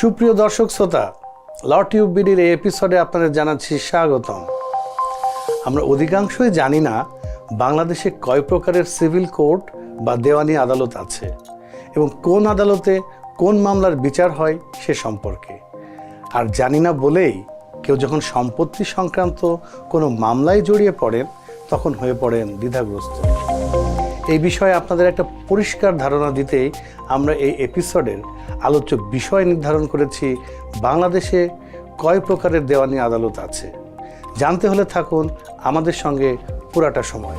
সুপ্রিয় দর্শক শ্রোতা, ল টিউব বিডির এই এপিসোডে আপনাদের জানাচ্ছি স্বাগতম। আমরা অধিকাংশই জানি না বাংলাদেশে কয় প্রকারের সিভিল কোর্ট বা দেওয়ানি আদালত আছে এবং কোন আদালতে কোন মামলার বিচার হয় সে সম্পর্কে। আর জানি না বলেই কেউ যখন সম্পত্তি সংক্রান্ত কোনো মামলায় জড়িয়ে পড়েন তখন হয়ে পড়েন দ্বিধাগ্রস্ত। এই বিষয়ে আপনাদের একটা পরিষ্কার ধারণা দিতেই আমরা এই এপিসোডের আলোচ্য বিষয় নির্ধারণ করেছি বাংলাদেশে কয় প্রকারের দেওয়ানি আদালত আছে। জানতে হলে থাকুন আমাদের সঙ্গে পুরাটা সময়।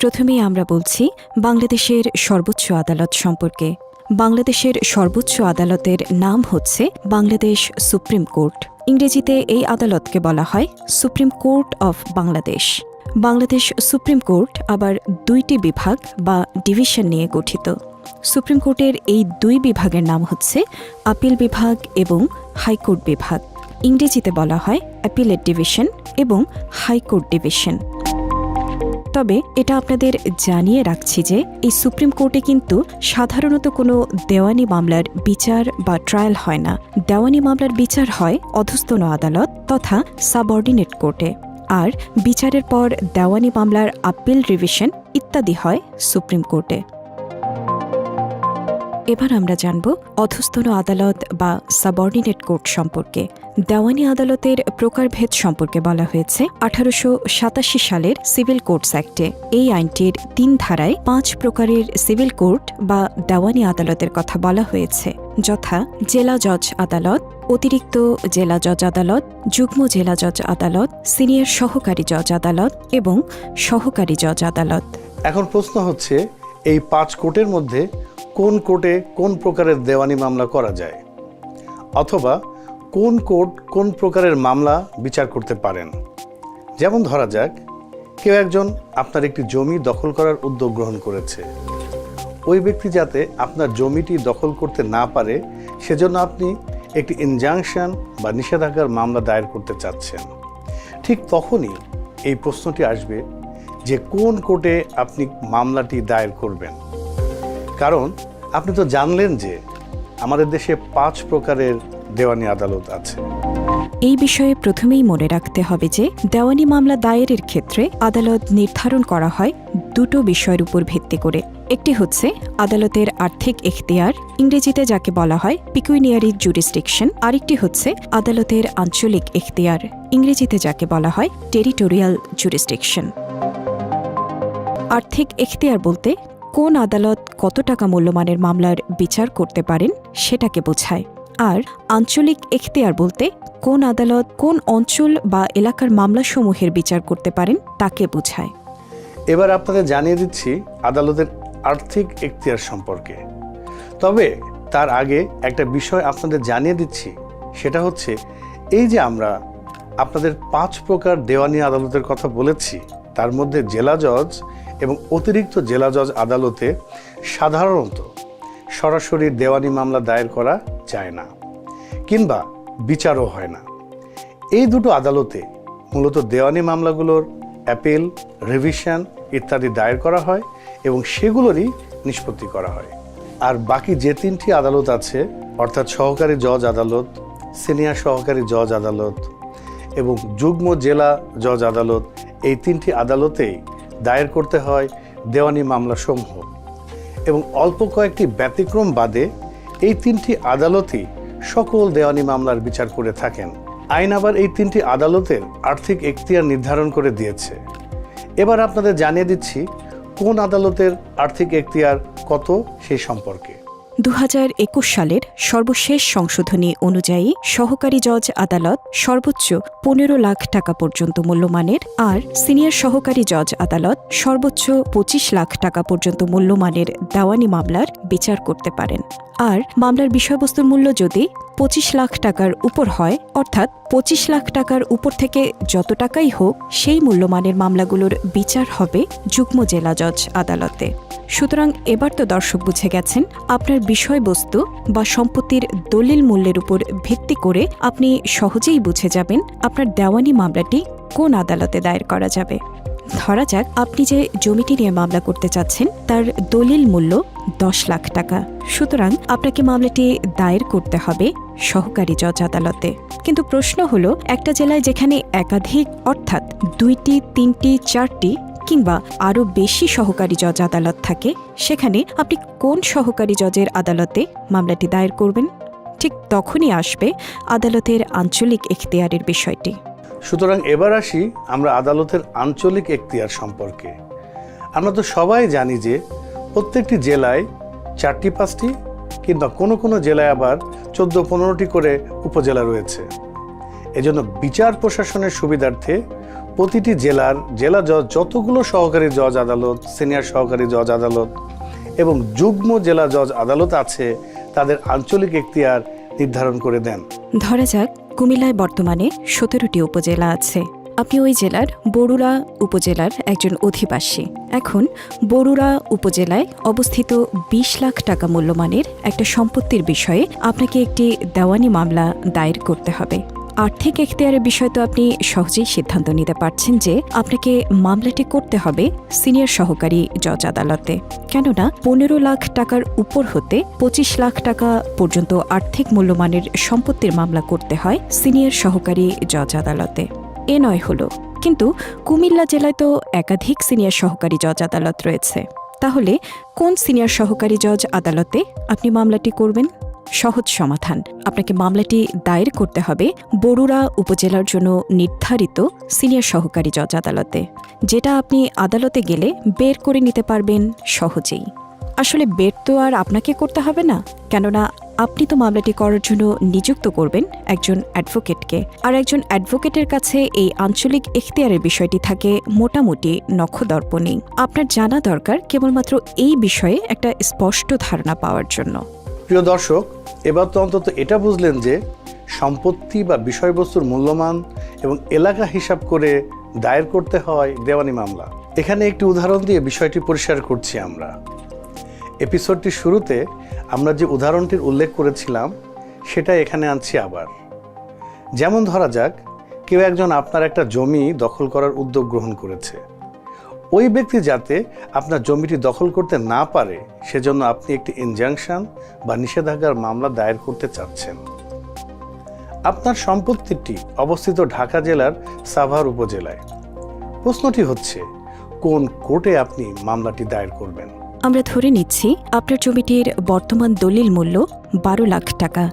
প্রথমেই আমরা বলছি বাংলাদেশের সর্বোচ্চ আদালত সম্পর্কে। বাংলাদেশের সর্বোচ্চ আদালতের নাম হচ্ছে বাংলাদেশ সুপ্রিম কোর্ট। ইংরেজিতে এই আদালতকে বলা হয় supreme court of Bangladesh. Bangladesh supreme court আবার দুইটি বিভাগ বা ডিভিশন নিয়ে গঠিত। সুপ্রিম কোর্টের এই দুই বিভাগের নাম হচ্ছে আপিল বিভাগ এবং হাইকোর্ট বিভাগ। ইংরেজিতে বলা হয় অ্যাপিলেট ডিভিশন এবং হাইকোর্ট ডিভিশন। তবে এটা আপনাদের জানিয়ে রাখছি যে এই সুপ্রিম কোর্টে কিন্তু সাধারণত কোনো দেওয়ানি মামলার বিচার বা ট্রায়াল হয় না। দেওয়ানি মামলার বিচার হয় অধস্তন আদালত তথা সাবঅর্ডিনেট কোর্টে, আর বিচারের পর দেওয়ানি মামলার আপিল রিভিশন ইত্যাদি হয় সুপ্রিম কোর্টে। এবার আমরা জানব অধস্তন আদালত বা সাবঅর্ডিনেট কোর্ট সম্পর্কে। দেওয়ানি আদালতের প্রকারভেদ সম্পর্কে বলা হয়েছে 1887 সালের সিভিল কোর্টস অ্যাক্টে। এই আইনটির 3 ধারায় 5 প্রকারের সিভিল কোর্ট বা দেওয়ানি আদালতের কথা বলা হয়েছে, যথা জেলা জজ আদালত, অতিরিক্ত জেলা জজ আদালত, যুগ্ম জেলা জজ আদালত, সিনিয়র সহকারী জজ আদালত এবং সহকারী জজ আদালত। এখন প্রশ্ন হচ্ছে, এই 5 কোর্টের মধ্যে কোন কোর্টে কোন প্রকারের দেওয়ানি মামলা করা যায়, অথবা কোন কোর্ট কোন প্রকারের মামলা বিচার করতে পারেন। যেমন ধরা যাক, কেউ একজন আপনার একটি জমি দখল করার উদ্যোগ গ্রহণ করেছে। ওই ব্যক্তি যাতে আপনার জমিটি দখল করতে না পারে সেজন্য আপনি একটি ইনজাংশন বা নিষেধাজ্ঞার মামলা দায়ের করতে চাচ্ছেন। ঠিক তখনই এই প্রশ্নটি আসবে যে কোন কোর্টে আপনি মামলাটি দায়ের করবেন। কারণ আপনি তো জানলেন যে আমাদের দেশে 5 প্রকারের দেওয়ানি আদালত আছে। এই বিষয়ে প্রথমেই মনে রাখতে হবে যে দেওয়ানি মামলা দায়েরের ক্ষেত্রে আদালত নির্ধারণ করা হয় দুটো বিষয়ের উপর ভিত্তি করে। একটি হচ্ছে আদালতের আর্থিক এখতিয়ার, ইংরেজিতে যাকে বলা হয় পিকুইনিয়ারি জুরিসডিকশন। আরেকটি হচ্ছে আদালতের আঞ্চলিক এখতিয়ার, ইংরেজিতে যাকে বলা হয় টেরিটোরিয়াল জুরিসডিকশন। আর্থিক এখতিয়ার বলতে কোন আদালত কত টাকা মূল্যমানের মামলার বিচার করতে পারেন সেটাকে বোঝায়। আর আঞ্চলিক এখতিয়ার বলতে কোন আদালত কোন অঞ্চল বা এলাকার মামলাসমূহের বিচার করতে পারেন তাকে বোঝায়। এবার আপনাদের জানিয়ে দিচ্ছি আদালতের আর্থিক এখতিয়ার সম্পর্কে। তবে তার আগে একটা বিষয় আপনাদের জানিয়ে দিচ্ছি, সেটা হচ্ছে এই যে আমরা আপনাদের 5 প্রকার দেওয়ানি আদালতের কথা বলেছি, তার মধ্যে জেলা জজ এবং অতিরিক্ত জেলা জজ আদালতে সাধারণত সরাসরি দেওয়ানি মামলা দায়ের করা যায় না, কিংবা বিচারও হয় না। এই দুটো আদালতে মূলত দেওয়ানি মামলাগুলোর অ্যাপিল, রিভিশন ইত্যাদি দায়ের করা হয় এবং সেগুলোরই নিষ্পত্তি করা হয়। আর বাকি যে 3টি আদালত আছে, অর্থাৎ সহকারী জজ আদালত, সিনিয়র সহকারী জজ আদালত এবং যুগ্ম জেলা জজ আদালত, এই 3টি আদালতেই দায়ের করতে হয় দেওয়ানি মামলাসমূহ। এবং অল্প কয়েকটি ব্যতিক্রম বাদে এই 3টি আদালতই সকল দেওয়ানি মামলার বিচার করে থাকেন। আইন আবার এই 3টি আদালতের আর্থিক এখতিয়ার নির্ধারণ করে দিয়েছে। এবার আপনাদের জানিয়ে দিচ্ছি কোন আদালতের আর্থিক এখতিয়ার কত সেই সম্পর্কে। 2021 সালের সর্বশেষ সংশোধনী অনুযায়ী সহকারী জজ আদালত সর্বোচ্চ 15 লাখ টাকা পর্যন্ত মূল্যমানের, আর সিনিয়র সহকারী জজ আদালত সর্বোচ্চ 25 লাখ টাকা পর্যন্ত মূল্যমানের দেওয়ানি মামলার বিচার করতে পারেন। আর মামলার বিষয়বস্তুর মূল্য যদি 25 লাখ টাকার উপর হয়, অর্থাৎ 25 লাখ টাকার উপর থেকে যত টাকাই হোক, সেই মূল্যমানের মামলাগুলোর বিচার হবে যুগ্ম জেলা জজ আদালতে। সুতরাং এবার তো দর্শক বুঝে গেছেন, আপনার বিষয়বস্তু বা সম্পত্তির দলিল মূল্যের উপর ভিত্তি করে আপনি সহজেই বুঝে যাবেন আপনার দেওয়ানি মামলাটি কোন আদালতে দায়ের করা যাবে। ধরা যাক আপনি যে জমিটি নিয়ে মামলা করতে চাচ্ছেন তার দলিল মূল্য 10 লাখ টাকা। সুতরাং আপনাকে মামলাটি দায়ের করতে হবে সহকারী জজ আদালতে। কিন্তু প্রশ্ন হলো, একটা জেলায় যেখানে একাধিক অর্থাৎ 2টি, 3টি, 4টি কিংবা আরও বেশি সহকারী জজ আদালত থাকে, সেখানে আপনি কোন সহকারী জজের আদালতে মামলাটি দায়ের করবেন? ঠিক তখনই আসবে আদালতের আঞ্চলিক এখতিয়ারের বিষয়টি। সুতরাং এবার আসি আমরা আদালতের আঞ্চলিক এখতিয়ার সম্পর্কে। আমরা তো সবাই জানি যে প্রত্যেকটি জেলায় 4টি, 5টি কিংবা কোনো কোনো জেলায় আবার 14-15টি করে উপজেলা রয়েছে। এজন্য বিচার প্রশাসনের সুবিধার্থে প্রতিটি জেলা জজ যতগুলো সহকারী জজ আদালত, সিনিয়র সহকারী জজ আদালত এবং যুগ্ম জেলা জজ আদালত আছে, তাদের আঞ্চলিক এখতিয়ার নির্ধারণ করে দেন। ধরা যাক কুমিল্লায় বর্তমানে 17টি উপজেলা আছে। আপনি ওই জেলার বরুড়া উপজেলার একজন অধিবাসী। এখন বরুড়া উপজেলায় অবস্থিত 20 লাখ টাকা মূল্যমানের একটা সম্পত্তির বিষয়ে আপনাকে একটি দেওয়ানি মামলা দায়ের করতে হবে। আর্থিক এখতিয়ারের বিষয় তো আপনি সহজেই সিদ্ধান্ত নিতে পারছেন যে আপনাকে মামলাটি করতে হবে সিনিয়র সহকারী জজ আদালতে। কেননা 15 লাখ টাকার উপর হতে 25 লাখ টাকা পর্যন্ত আর্থিক মূল্যমানের সম্পত্তির মামলা করতে হয় সিনিয়র সহকারী জজ আদালতে। এ নয় হলো, কিন্তু কুমিল্লা জেলায় তো একাধিক সিনিয়র সহকারী জজ আদালত রয়েছে। তাহলে কোন সিনিয়র সহকারী জজ আদালতে আপনি মামলাটি করবেন? সহজ সমাধান, আপনাকে মামলাটি দায়ের করতে হবে বরুড়া উপজেলার জন্য নির্ধারিত সিনিয়র সহকারী জজ আদালতে, যেটা আপনি আদালতে গেলে বের করে নিতে পারবেন সহজেই। আসলে বের তো আর আপনাকে করতে হবে না, কেননা আপনি তো মামলাটি করার জন্য নিযুক্ত করবেন একজন অ্যাডভোকেটকে। আর একজন অ্যাডভোকেটের কাছে এই আঞ্চলিক এখতিয়ারের বিষয়টি থাকে মোটামুটি নখদর্পণেই। আপনার জানা দরকার কেবলমাত্র এই বিষয়ে একটা স্পষ্ট ধারণা পাওয়ার জন্য। প্রিয় দর্শক, এবার তো অন্তত এটা বুঝলেন যে সম্পত্তি বা বিষয়বস্তুর মূল্যমান এবং এলাকা হিসাব করে দায়ের করতে হয় দেওয়ানি মামলা। এখানে একটি উদাহরণ দিয়ে বিষয়টি পরিষ্কার করছি আমরা। এপিসোডটির শুরুতে আমরা যে উদাহরণটির উল্লেখ করেছিলাম সেটা এখানে আনছি আবার। যেমন ধরা যাক কেউ একজন আপনার একটা জমি দখল করার উদ্যোগ গ্রহণ করেছে। ওই ব্যক্তি যাতে আপনার জমিটি দখল করতে না পারে সেজন্য আপনি একটি ইনজাংশন বা নিষেধাজ্ঞার মামলা দায়ের করতে চাচ্ছেন। আপনার সম্পত্তিটি অবস্থিত ঢাকা জেলার সাভার উপজেলায়। প্রশ্নটি হচ্ছে, কোন কোর্টে আপনি মামলাটি দায়ের করবেন? আমরা ধরে নিচ্ছি আপনার জমিটির বর্তমান দলিল মূল্য 12 লাখ টাকা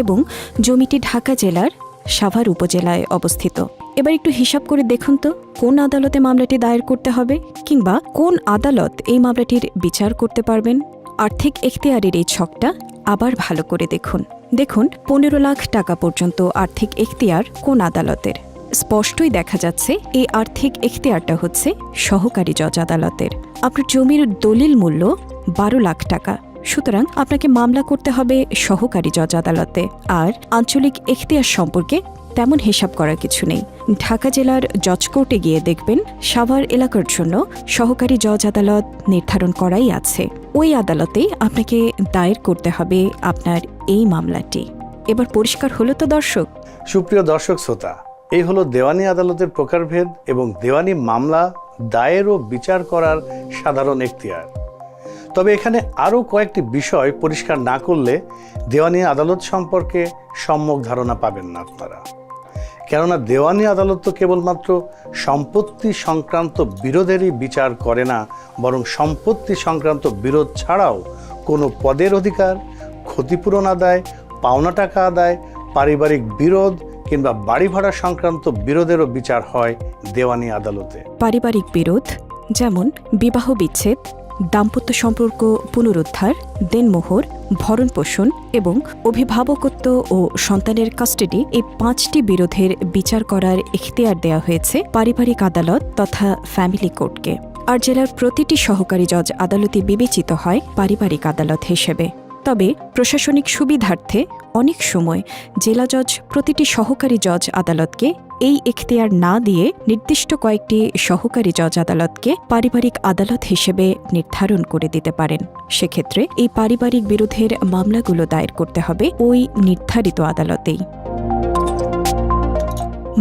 এবং জমিটি ঢাকা জেলার সাভার উপজেলায় অবস্থিত। এবার একটু হিসাব করে দেখুন তো কোন আদালতে মামলাটি দায়ের করতে হবে, কিংবা কোন আদালত এই মামলাটির বিচার করতে পারবেন। আর্থিক এখতিয়ারের এই ছকটা আবার ভালো করে দেখুন। 15 লাখ টাকা পর্যন্ত আর্থিক এখতিয়ার কোন আদালতের? স্পষ্টই দেখা যাচ্ছে এই আর্থিক এখতিয়ারটা হচ্ছে সহকারী জজ আদালতের। আপনার জমির দলিল মূল্য 12 লাখ টাকা, সুতরাং আপনাকে মামলা করতে হবে সহকারী জজ আদালতে। আর আঞ্চলিক এখতিয়ার সম্পর্কে তেমন হিসাব করার কিছু নেই। ঢাকা জেলার জজ কোর্টে গিয়ে দেখবেন সাভার এলাকার জন্য সহকারী জজ আদালত নির্ধারণ করাই আছে। ওই আদালতেই আপনাকে দায়ের করতে হবে আপনার এই মামলাটি। এবার পরিষ্কার হলো তো দর্শক? সুপ্রিয় দর্শক শ্রোতা, এই হলো দেওয়ানি আদালতের প্রকারভেদ এবং দেওয়ানি মামলা দায়ের ও বিচার করার সাধারণ এখতিয়ার। তবে এখানে আরও কয়েকটি বিষয় পরিষ্কার না করলে দেওয়ানি আদালত সম্পর্কে সম্যক ধারণা পাবেন না আপনারা। কেননা দেওয়ানি আদালত তো কেবলমাত্র সম্পত্তি সংক্রান্ত বিরোধেরই বিচার করে না, বরং সম্পত্তি সংক্রান্ত বিরোধ ছাড়াও কোনো পদের অধিকার, ক্ষতিপূরণ আদায়, পাওনা টাকা আদায়, পারিবারিক বিরোধ কিংবা বাড়ি ভাড়া সংক্রান্ত বিরোধেরও বিচার হয় দেওয়ানি আদালতে। পারিবারিক বিরোধ যেমন বিবাহ বিচ্ছেদ, দাম্পত্য সম্পর্ক পুনরুদ্ধার, দেনমোহর, ভরণপোষণ এবং অভিভাবকত্ব ও সন্তানের কাস্টাডি, এই 5টি বিরোধের বিচার করার এখতিয়ার দেওয়া হয়েছে পারিবারিক আদালত তথা ফ্যামিলি কোর্টকে। আর জেলার প্রতিটি সহকারী জজ আদালতই বিবেচিত হয় পারিবারিক আদালত হিসেবে। তবে প্রশাসনিক সুবিধার্থে অনেক সময় জেলা জজ প্রতিটি সহকারী জজ আদালতকে এই এখতিয়ার না দিয়ে নির্দিষ্ট কয়েকটি সহকারী জজ আদালতকে পারিবারিক আদালত হিসেবে নির্ধারণ করে দিতে পারেন। সেক্ষেত্রে এই পারিবারিক বিরোধের মামলাগুলো দায়ের করতে হবে ওই নির্ধারিত আদালতেই।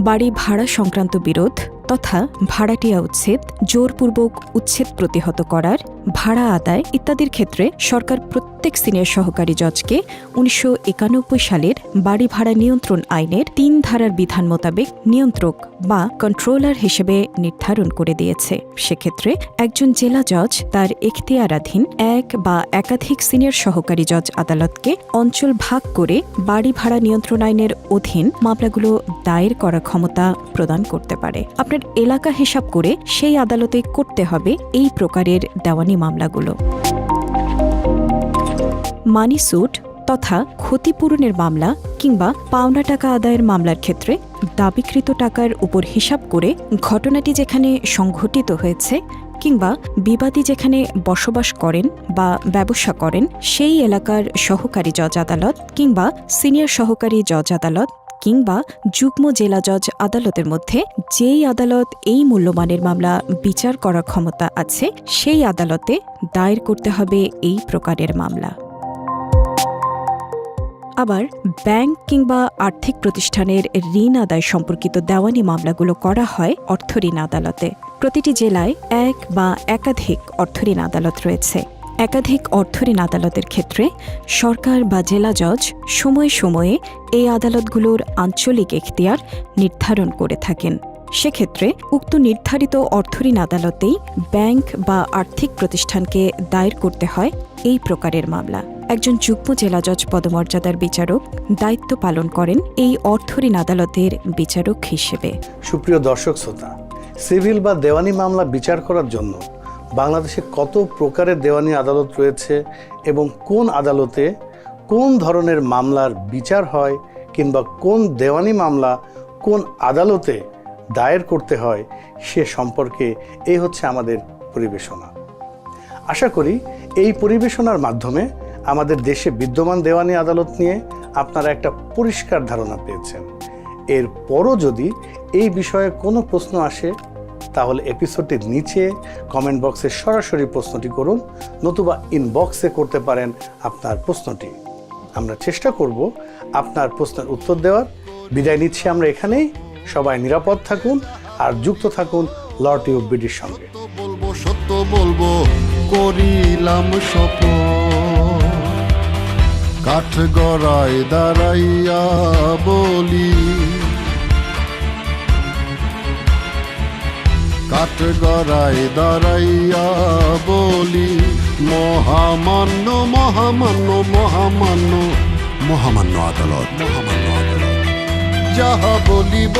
বাড়ি ভাড়া সংক্রান্ত বিরোধ তথা ভাড়াটিয়া উচ্ছেদ, জোরপূর্বক উচ্ছেদ প্রতিহত করার, ভাড়া আদায় ইত্যাদির ক্ষেত্রে সরকার প্রত্যেক সিনিয়র সহকারী জজকে ১৯৯১ সালের বাড়ি ভাড়া নিয়ন্ত্রণ আইনের ৩ ধারার বিধান মোতাবেক নিয়ন্ত্রক বা কন্ট্রোলার হিসেবে নির্ধারণ করে দিয়েছে। সেক্ষেত্রে একজন জেলা জজ তার এখতিয়ারাধীন এক বা একাধিক সিনিয়র সহকারী জজ আদালতকে অঞ্চল ভাগ করে বাড়ি ভাড়া নিয়ন্ত্রণ আইনের অধীন মামলাগুলো দায়ের করার ক্ষমতা প্রদান করতে পারে। আপনার এলাকা হিসাব করে সেই আদালতে করতে হবে এই প্রকারের দেওয়ানি মামলাগুলো। মানি স্যুট তথা ক্ষতিপূরণের মামলা কিংবা পাওনা টাকা আদায়ের মামলার ক্ষেত্রে দাবিকৃত টাকার উপর হিসাব করে ঘটনাটি যেখানে সংঘটিত হয়েছে কিংবা বিবাদী যেখানে বসবাস করেন বা ব্যবসা করেন সেই এলাকার সহকারী জজ আদালত কিংবা সিনিয়র সহকারী জজ আদালত কিংবা যুগ্ম জেলা জজ আদালতের মধ্যে যেই আদালত এই মূল্যমানের মামলা বিচার করার ক্ষমতা আছে সেই আদালতে দায়ের করতে হবে এই প্রকারের মামলা। আবার ব্যাংক কিংবা আর্থিক প্রতিষ্ঠানের ঋণ আদায় সম্পর্কিত দেওয়ানি মামলাগুলো করা হয় অর্থঋণ আদালতে। প্রতিটি জেলায় এক বা একাধিক অর্থঋণ আদালত রয়েছে। একাধিক অর্থঋণ আদালতের ক্ষেত্রে সরকার বা জেলা জজ সময়ে সময়ে এই আদালতগুলোর আঞ্চলিক এখতিয়ার নির্ধারণ করে থাকেন। সেক্ষেত্রে উক্ত নির্ধারিত অর্থঋণ আদালতেই ব্যাংক বা আর্থিক প্রতিষ্ঠানকে দায়ের করতে হয় এই প্রকারের মামলা। একজন যুগ্ম জেলা জজ পদমর্যাদার বিচারক দায়িত্ব পালন করেন এই অর্থঋণ আদালতের বিচারক হিসেবে। সুপ্রিয় দর্শক শ্রোতা, সিভিল বা দেওয়ানি মামলা বিচার করার জন্য বাংলাদেশে কত প্রকারের দেওয়ানি আদালত রয়েছে এবং কোন আদালতে কোন ধরনের মামলার বিচার হয় কিংবা কোন দেওয়ানি মামলা কোন আদালতে দায়ের করতে হয় সে সম্পর্কে এই হচ্ছে আমাদের পরিবেশনা। আশা করি এই পরিবেশনার মাধ্যমে আমাদের দেশে বিদ্যমান দেওয়ানি আদালত নিয়ে আপনারা একটা পরিষ্কার ধারণা পেয়েছেন। এরপরও যদি এই বিষয়ে কোনো প্রশ্ন আসে তাহলে এপিসোডটির নিচে কমেন্ট বক্সে সরাসরি প্রশ্নটি করুন, নতুবা ইনবক্সে করতে পারেন আপনার প্রশ্নটি। আমরা চেষ্টা করব আপনার প্রশ্নের উত্তর দেওয়ার। বিদায় নিচ্ছি আমরা এখানেই। সবাই নিরাপদ থাকুন আর যুক্ত থাকুন ল টিউব বিডির সঙ্গে। বলবো সত্য বলবো করিলাম শপথ, কাঠ গড়ায় দাঁড়াইয়া বলি, কাঠ গড়ায় দাঁড়াইয়া বলি, মহামান্য মহামান্য মহামান্য মহামান্য আদালত, মহামান্য আদালত, যাহা বলিব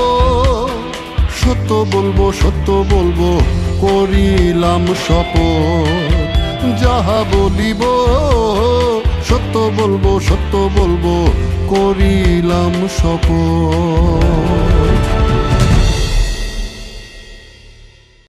সত্য বলবো সত্য বলবো করিলাম শপথ, যাহা বলিব সত্য বলবো সত্য বলবো করিলাম শপথ।